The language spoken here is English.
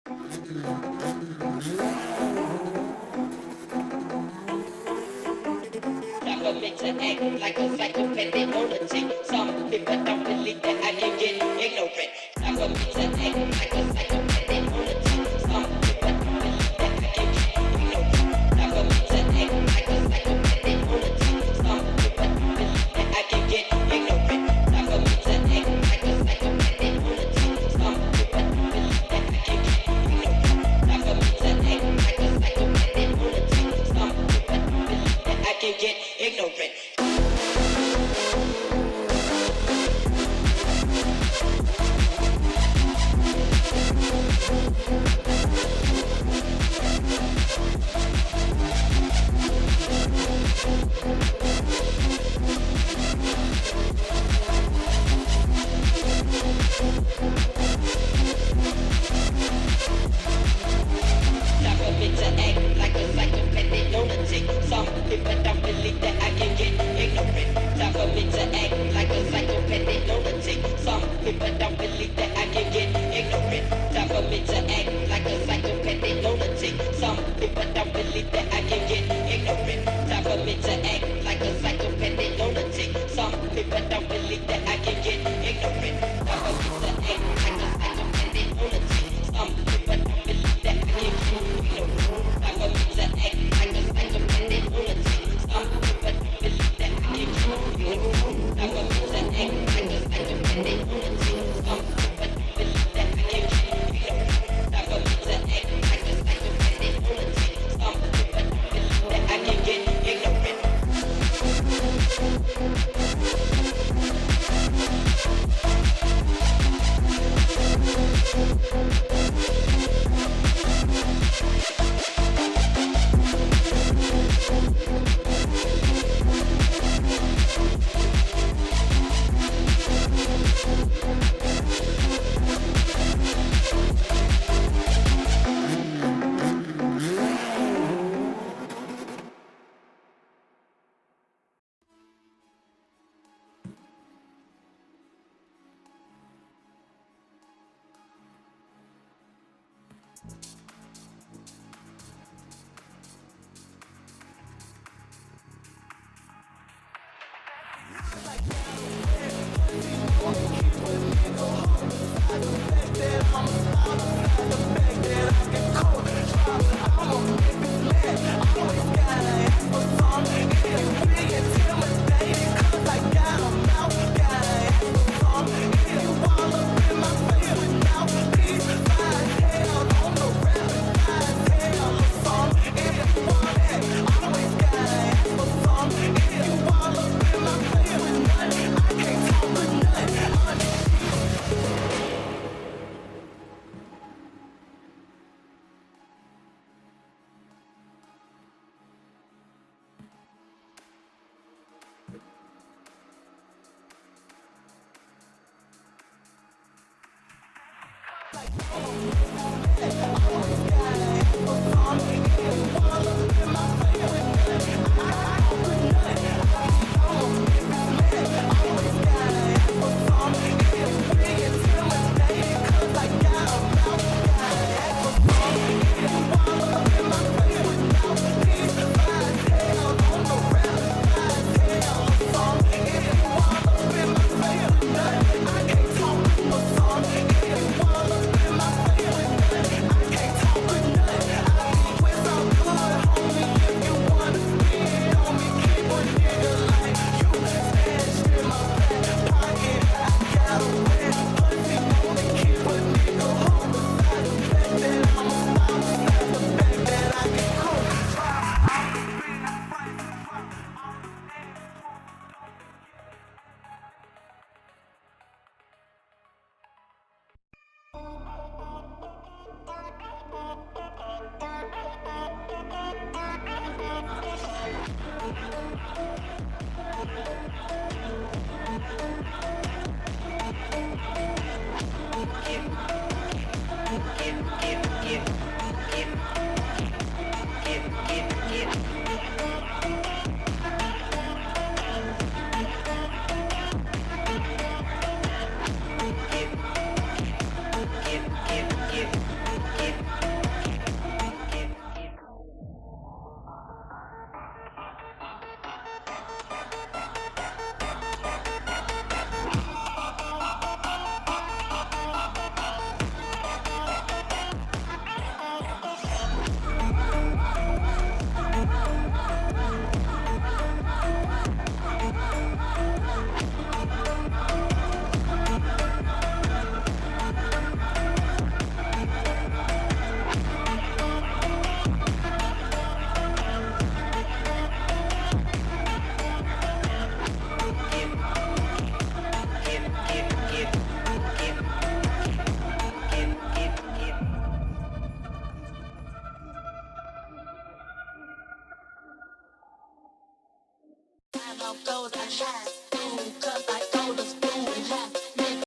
Time for me to act like a psychopathic lunatic. Some people don't believe that I can get ignorant. Time for me to act like a psychopathic lunatic. Some people don't believe that I can get ignorant. Time for me to act like a psychopathic lunatic. Some people don't believe that I can get ignorant. Time for me to act like a psychopathic lunatic. Some people don't believe that I can get ignorant. Time for me to act like a psychopathic lunatic. Some people don't believe that I can get ignorant. Time for me to act like a psychopathic lunatic. Some people don't believe that I can get ignorant. Time for me to act like a psychopathic lunatic. Some people don't believe that I can get ignorant. Time for me to act like a psychopathic lunatic. Some people don't believe that I can get ignorant. Time for me to act like a psychopathic lunatic. Some people don't believe that I can get ignorant. Time for me to act like a psychopathic lunatic. Some people don't believe that I can get ignorant. Time for me to act like a psychopathic lunatic. Some people don't believe that I can get ignorant. Time for me to act like a psychopathic lunatic. Some people don't believe that I can get ignorant. Time for me to act like a psychopathic lunatic. Some people don't believe that I can get ignorant.